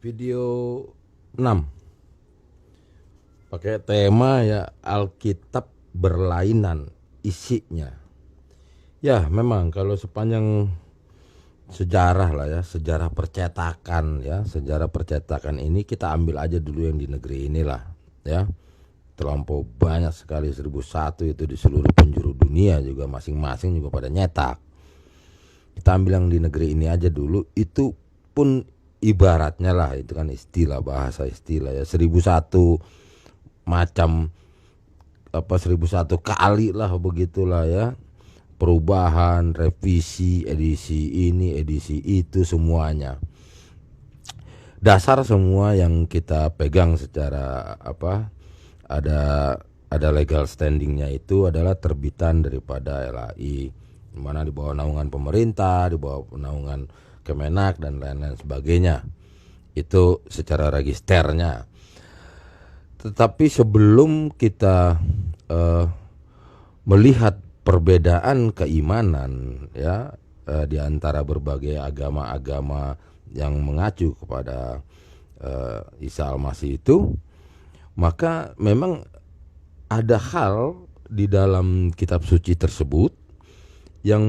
Video 6 pakai tema ya Alkitab berlainan isinya. Ya memang kalau sepanjang sejarah lah ya, sejarah percetakan ya, sejarah percetakan ini kita ambil aja dulu yang di negeri inilah ya. Terlampau banyak sekali 1001 itu di seluruh penjuru dunia juga masing-masing juga pada nyetak. Kita ambil yang di negeri ini aja dulu, itu pun ibaratnya lah, itu kan istilah, bahasa istilah ya, 1001 macam 1001 kali lah begitulah ya, perubahan, revisi, edisi ini, edisi itu, semuanya. Dasar semua yang kita pegang secara ada legal standingnya itu adalah terbitan daripada LAI, mana di bawah naungan pemerintah, di bawah naungan Kemenak dan lain-lain sebagainya. Itu secara registernya. Tetapi sebelum kita melihat perbedaan keimanan ya di antara berbagai agama-agama yang mengacu kepada Isa Al-Masih itu, maka memang ada hal di dalam kitab suci tersebut yang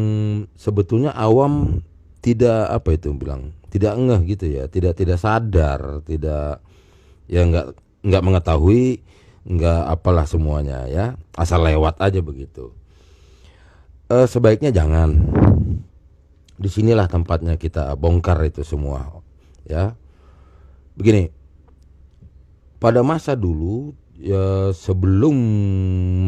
sebetulnya awam tidak tidak ngeh gitu ya, tidak sadar, tidak ya nggak mengetahui, nggak apalah semuanya ya, asal lewat aja begitu. Sebaiknya jangan. Disinilah tempatnya kita bongkar itu semua ya. Begini, pada masa dulu ya, sebelum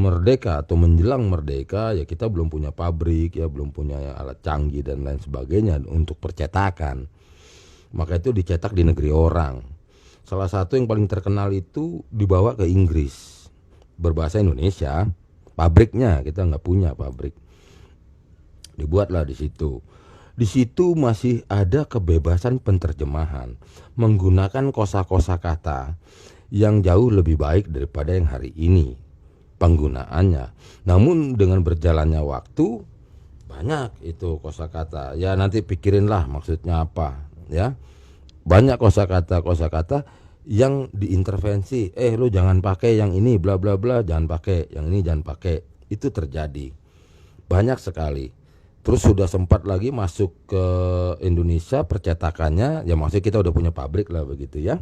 merdeka atau menjelang merdeka ya, kita belum punya pabrik ya, belum punya alat canggih dan lain sebagainya untuk percetakan. Maka itu dicetak di negeri orang. Salah satu yang paling terkenal itu dibawa ke Inggris, berbahasa Indonesia. Pabriknya kita nggak punya pabrik, dibuatlah di situ. Di situ masih ada kebebasan penterjemahan, menggunakan kosa-kosa kata yang jauh lebih baik daripada yang hari ini penggunaannya. Namun dengan berjalannya waktu, banyak itu kosakata. Ya nanti pikirinlah maksudnya apa ya. Banyak kosakata yang diintervensi. Lu jangan pakai yang ini, bla bla bla, jangan pakai yang ini, jangan pakai. Itu terjadi banyak sekali. Terus sudah sempat lagi masuk ke Indonesia percetakannya. Ya maksudnya kita udah punya pabrik lah begitu ya.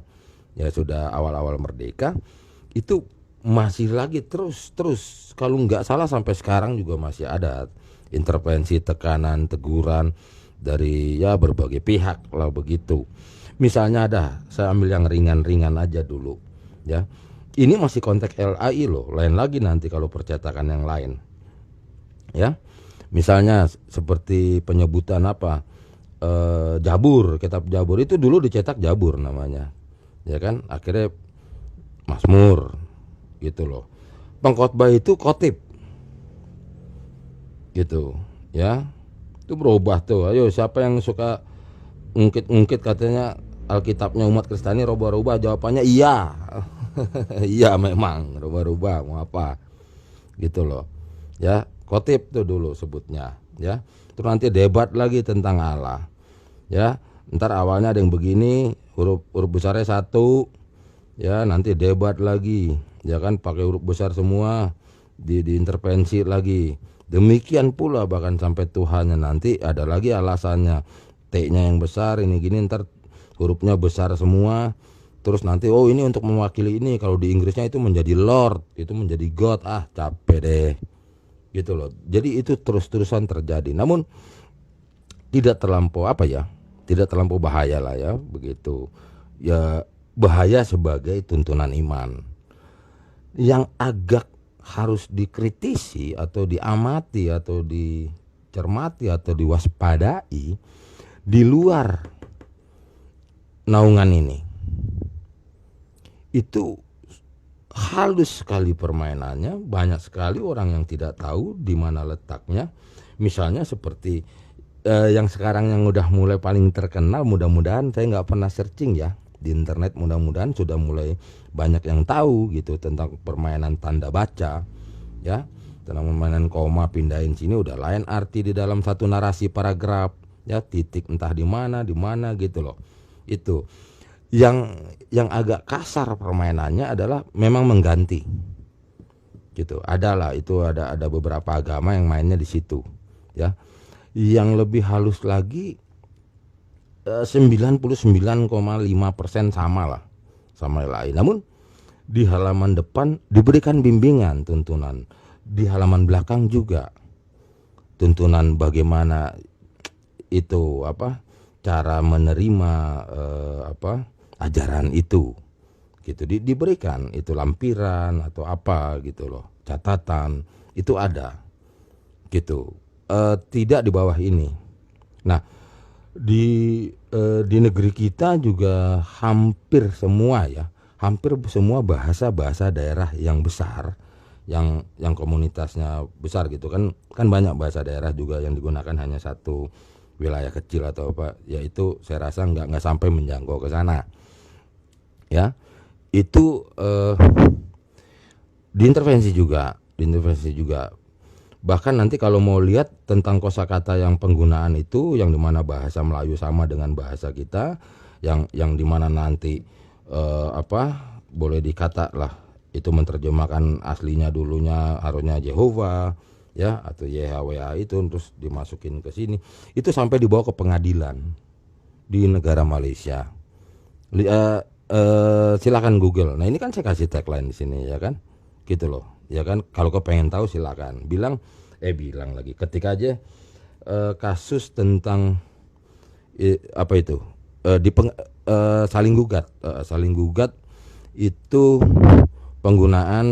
Ya sudah awal-awal merdeka itu masih lagi terus kalau nggak salah sampai sekarang juga masih ada intervensi, tekanan, teguran dari ya berbagai pihak lah begitu. Misalnya saya ambil yang ringan-ringan aja dulu ya. Ini masih konteks LAI loh, lain lagi nanti kalau percetakan yang lain ya. Misalnya seperti penyebutan Jabur, kitab Jabur itu dulu dicetak Jabur namanya ya kan, akhirnya Mazmur gitu loh. Pengkhotbah itu Khotib gitu ya, itu berubah tuh. Ayo siapa yang suka ngungkit katanya Alkitabnya umat Kristiani rubah-rubah, jawabannya iya. Iya memang rubah-rubah, mau apa gitu loh ya. Khotib tuh dulu sebutnya ya. Terus nanti debat lagi tentang Allah ya. Ntar awalnya ada yang begini, huruf besarnya 1 ya, nanti debat lagi ya kan, pakai huruf besar semua, diintervensi lagi. Demikian pula bahkan sampai Tuhannya nanti ada lagi alasannya, T-nya yang besar ini gini, ntar hurufnya besar semua. Terus nanti ini untuk mewakili ini, kalau di Inggrisnya itu menjadi Lord, itu menjadi God. Capek deh gitu loh. Jadi itu terus-terusan terjadi. Namun tidak terlampau tidak terlampau bahaya lah ya begitu. Ya bahaya sebagai tuntunan iman. Yang agak harus dikritisi atau diamati atau dicermati atau diwaspadai di luar naungan ini, itu halus sekali permainannya, banyak sekali orang yang tidak tahu di mana letaknya. Misalnya seperti yang sekarang yang udah mulai paling terkenal, mudah-mudahan saya nggak pernah searching ya di internet, mudah-mudahan sudah mulai banyak yang tahu gitu tentang permainan tanda baca ya, tentang permainan koma pindahin sini, udah lain arti di dalam satu narasi paragraf ya, titik entah di mana gitu loh. Itu Yang agak kasar permainannya adalah memang mengganti gitu. Adalah itu ada beberapa agama yang mainnya di situ ya. Yang lebih halus lagi 99,5% sama lah sama yang lain. Namun di halaman depan diberikan bimbingan tuntunan, di halaman belakang juga tuntunan bagaimana itu cara menerima ajaran itu gitu. Diberikan itu lampiran atau apa gitu loh, catatan itu ada gitu. Tidak di bawah ini. Nah di negeri kita juga hampir semua bahasa daerah yang besar, yang komunitasnya besar gitu kan banyak bahasa daerah juga yang digunakan hanya satu wilayah kecil atau apa, yaitu saya rasa nggak sampai menjangkau ke sana ya. Itu diintervensi juga. Bahkan nanti kalau mau lihat tentang kosakata yang penggunaan itu, yang dimana bahasa Melayu sama dengan bahasa kita, yang dimana nanti boleh dikata lah itu menerjemahkan aslinya dulunya harusnya Jehovah ya atau YHWH itu terus dimasukin ke sini, itu sampai dibawa ke pengadilan di negara Malaysia. Silakan Google. Nah ini kan saya kasih tagline di sini ya kan, gitu loh. Ya kan, kalau kau pengen tahu silakan bilang lagi ketik aja kasus tentang saling gugat itu penggunaan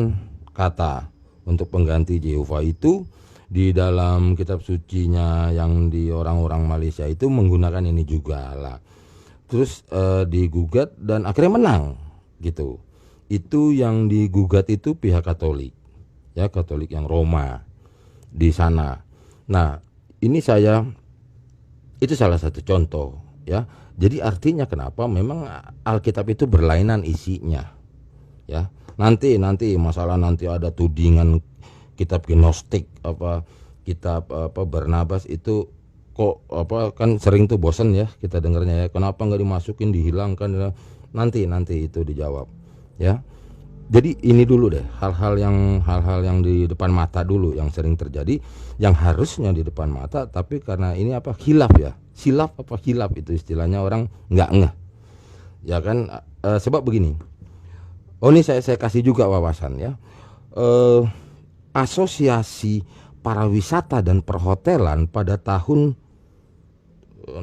kata untuk pengganti Jehovah itu di dalam kitab sucinya yang di orang-orang Malaysia itu menggunakan ini juga lah. Terus digugat dan akhirnya menang gitu. Itu yang digugat itu pihak Katolik. Ya, Katolik yang Roma di sana. Nah, ini itu salah satu contoh ya. Jadi artinya kenapa memang Alkitab itu berlainan isinya. Ya. Nanti masalah nanti ada tudingan kitab Gnostik kitab Barnabas itu kok kan sering tuh bosan ya kita dengarnya ya. Kenapa nggak dimasukin, dihilangkan? Nanti itu dijawab ya. Jadi ini dulu deh hal-hal yang di depan mata dulu yang sering terjadi, yang harusnya di depan mata, tapi karena ini khilaf ya, silaf itu istilahnya orang nggak ngeh ya kan. Sebab begini, ini saya kasih juga wawasan ya. Asosiasi Pariwisata dan Perhotelan pada tahun 60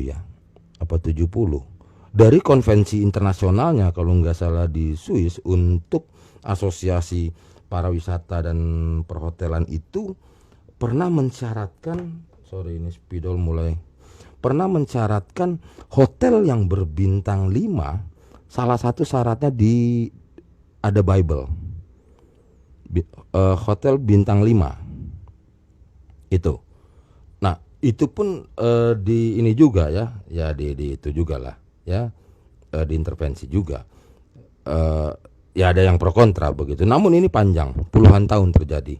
ya apa 70 dari konvensi internasionalnya kalau nggak salah di Swiss untuk asosiasi pariwisata dan perhotelan itu pernah mensyaratkan hotel yang berbintang 5 salah satu syaratnya ada Bible. Hotel bintang 5 itu. Nah itu pun di ini juga ya di itu juga lah ya, diintervensi juga. Ya ada yang pro kontra begitu. Namun ini panjang, puluhan tahun terjadi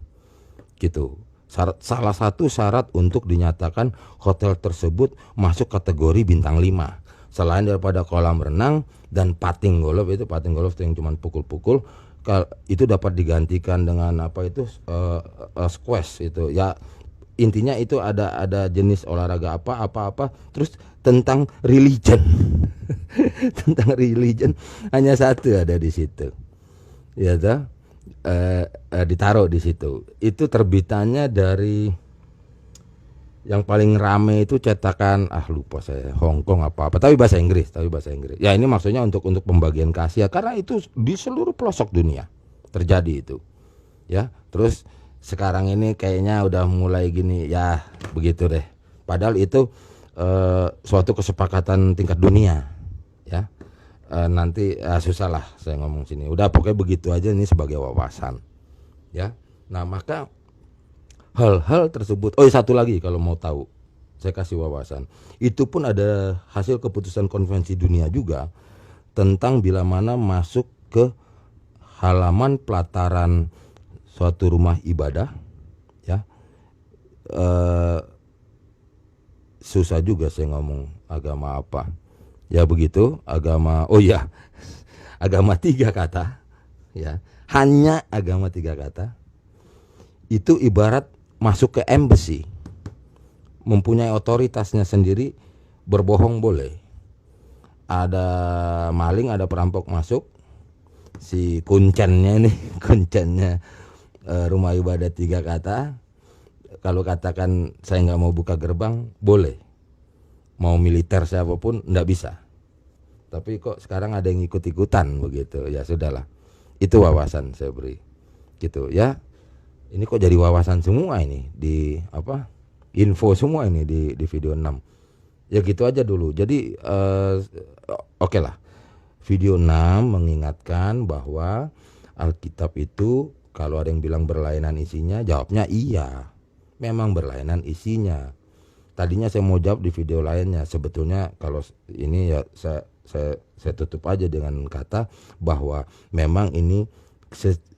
gitu. Salah satu syarat untuk dinyatakan hotel tersebut masuk kategori bintang 5 selain daripada kolam renang dan pating golf itu yang cuma pukul-pukul, itu dapat digantikan dengan squash itu ya. Intinya itu ada jenis olahraga apa terus tentang religion tentang religion hanya satu ada di situ ya toh, ditaruh di situ. Itu terbitannya dari yang paling rame itu cetakan lupa saya, Hong Kong apa tapi bahasa Inggris ya. Ini maksudnya untuk pembagian ke Asia karena itu di seluruh pelosok dunia terjadi itu ya. Terus sekarang ini kayaknya udah mulai gini ya, begitu deh. Padahal itu suatu kesepakatan tingkat dunia ya. Nanti susah lah saya ngomong sini. Udah pokoknya begitu aja, ini sebagai wawasan ya. Nah maka hal-hal tersebut. Satu lagi kalau mau tahu saya kasih wawasan. Itu pun ada hasil keputusan konvensi dunia juga tentang bila mana masuk ke halaman pelataran suatu rumah ibadah ya. Susah juga saya ngomong agama apa Ya begitu agama. Oh ya, agama 3 kata, ya, hanya agama 3 kata itu ibarat masuk ke embassy, mempunyai otoritasnya sendiri. Berbohong boleh, ada maling, ada perampok masuk, si kuncennya nih kuncennya rumah ibadah 3 kata, kalau katakan saya nggak mau buka gerbang boleh, mau militer siapapun nggak bisa. Tapi kok sekarang ada yang ikut-ikutan begitu, ya sudahlah. Itu wawasan saya beri, gitu ya. Ini kok jadi wawasan semua ini di apa? Info semua ini di video 6. Ya gitu aja dulu. Jadi oke lah. Video 6 mengingatkan bahwa Alkitab itu kalau ada yang bilang berlainan isinya, jawabnya iya. Memang berlainan isinya. Tadinya saya mau jawab di video lainnya. Sebetulnya kalau ini ya saya tutup aja dengan kata bahwa memang ini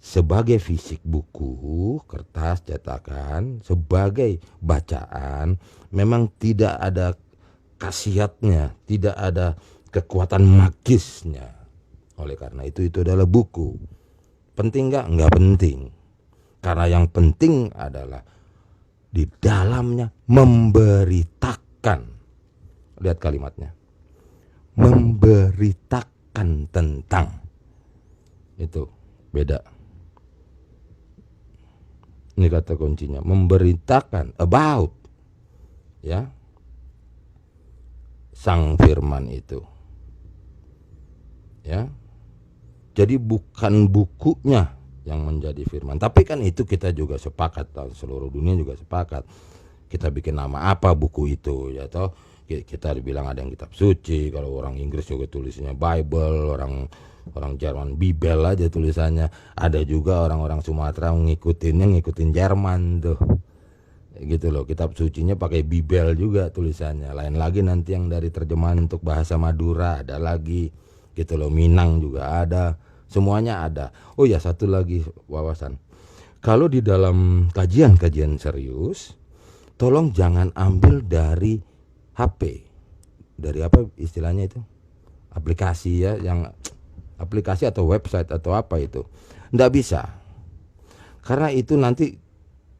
sebagai fisik buku, kertas, cetakan, sebagai bacaan, memang tidak ada khasiatnya, tidak ada kekuatan magisnya. Oleh karena itu adalah buku. Penting nggak? Nggak penting. Karena yang penting adalah di dalamnya memberitakan. Lihat kalimatnya. Memberitakan tentang. Itu beda. Ini kata kuncinya, memberitakan about, ya, sang firman itu. Ya. Jadi bukan bukunya yang menjadi firman. Tapi kan itu kita juga sepakat, seluruh dunia juga sepakat. Kita bikin nama apa buku itu, ya toh? Kita dibilang ada yang kitab suci, kalau orang Inggris juga tulisnya Bible, orang Jerman Bibel aja tulisannya. Ada juga orang-orang Sumatera ngikutin Jerman tuh. Gitu loh, kitab sucinya pakai Bibel juga tulisannya. Lain lagi nanti yang dari terjemahan untuk bahasa Madura ada lagi. Gitu loh, Minang juga ada. Semuanya ada. Oh ya, satu lagi wawasan. Kalau di dalam kajian-kajian serius, tolong jangan ambil dari HP. Dari apa istilahnya itu? Aplikasi ya, yang aplikasi atau website atau apa itu. Nggak bisa. Karena itu nanti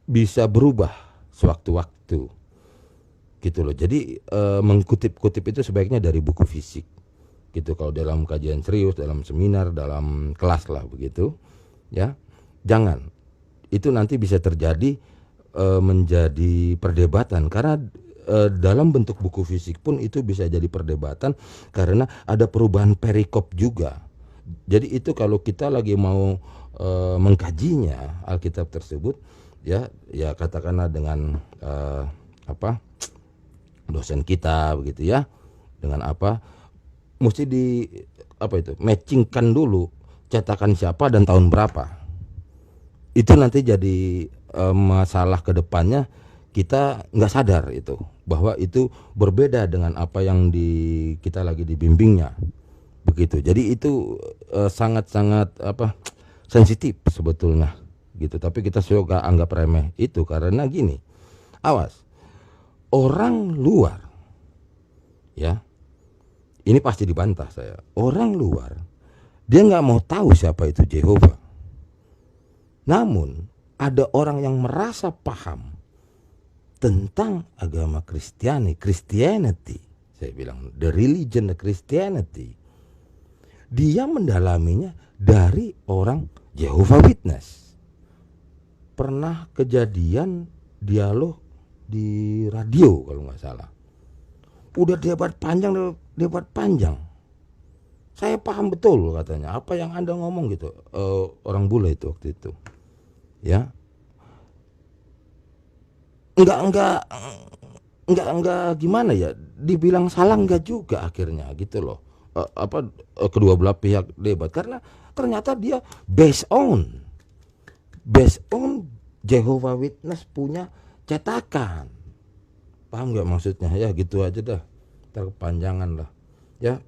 bisa berubah sewaktu-waktu. Gitu loh. Jadi mengkutip-kutip itu sebaiknya dari buku fisik. Gitu kalau dalam kajian serius, dalam seminar, dalam kelas lah begitu, ya. Jangan. Itu nanti bisa terjadi menjadi perdebatan karena dalam bentuk buku fisik pun itu bisa jadi perdebatan karena ada perubahan perikop juga. Jadi itu kalau kita lagi mau mengkajinya Alkitab tersebut, ya katakanlah dengan dosen kita begitu ya, dengan mesti di matchingkan dulu cetakan siapa dan tahun berapa. Itu nanti jadi masalah kedepannya, kita nggak sadar itu bahwa itu berbeda dengan apa yang kita lagi dibimbingnya begitu. Jadi itu sangat-sangat sensitif sebetulnya gitu. Tapi kita suka anggap remeh itu karena gini, awas, orang luar ya. Ini pasti dibantah saya. Orang luar, dia nggak mau tahu siapa itu Jehovah. Namun ada orang yang merasa paham tentang agama Christianity. Saya bilang the religion, the Christianity. Dia mendalaminya dari orang Jehovah Witness. Pernah kejadian dialog di radio kalau nggak salah. Udah debat panjang. Saya paham betul katanya apa yang Anda ngomong gitu. Orang bule itu waktu itu. Ya. Enggak gimana ya? Dibilang salah enggak juga akhirnya gitu loh. Kedua belah pihak debat karena ternyata dia based on Jehovah Witness punya cetakan. Paham nggak maksudnya? Ya gitu aja dah. Terkepanjangan lah. Ya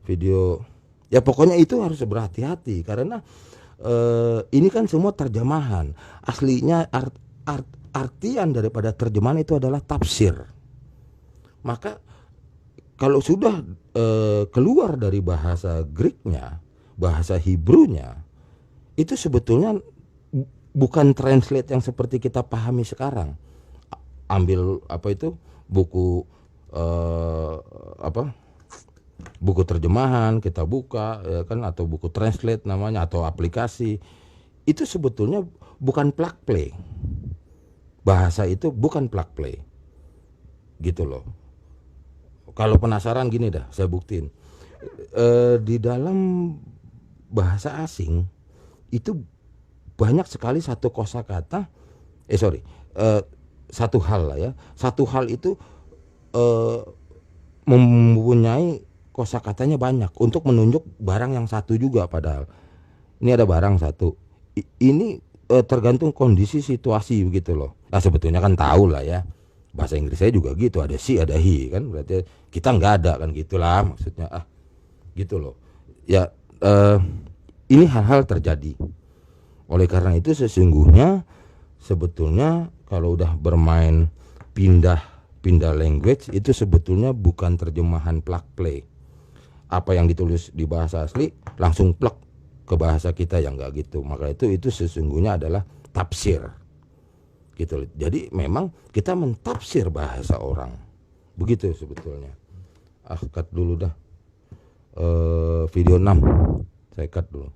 video. Ya pokoknya itu harus berhati-hati karena ini kan semua terjemahan. Aslinya artian daripada terjemahan itu adalah tafsir. Maka kalau sudah keluar dari bahasa Greeknya, bahasa Hebrew-nya, itu sebetulnya bukan translate yang seperti kita pahami sekarang. Ambil buku buku terjemahan kita buka ya kan, atau buku translate namanya, atau aplikasi, itu sebetulnya bukan plug play. Bahasa itu bukan plug play gitu loh. Kalau penasaran gini dah, saya buktiin. Di dalam bahasa asing itu banyak sekali satu kosakata, satu hal lah ya. Satu hal itu mempunyai kosakatanya banyak untuk menunjuk barang yang satu juga. Padahal ini ada barang satu. Ini tergantung kondisi situasi begitu loh. Nah sebetulnya kan tahu lah ya. Bahasa Inggris saya juga gitu, ada she ada he kan, berarti kita nggak ada kan, gitulah maksudnya gitu loh ya. Ini hal-hal terjadi. Oleh karena itu sesungguhnya sebetulnya kalau udah bermain pindah language itu sebetulnya bukan terjemahan plug play. Apa yang ditulis di bahasa asli langsung plug ke bahasa kita, yang nggak gitu. Maka itu sesungguhnya adalah tafsir gitu. Jadi memang kita mentafsir bahasa orang begitu sebetulnya. Cut dulu dah video 6, saya cut dulu.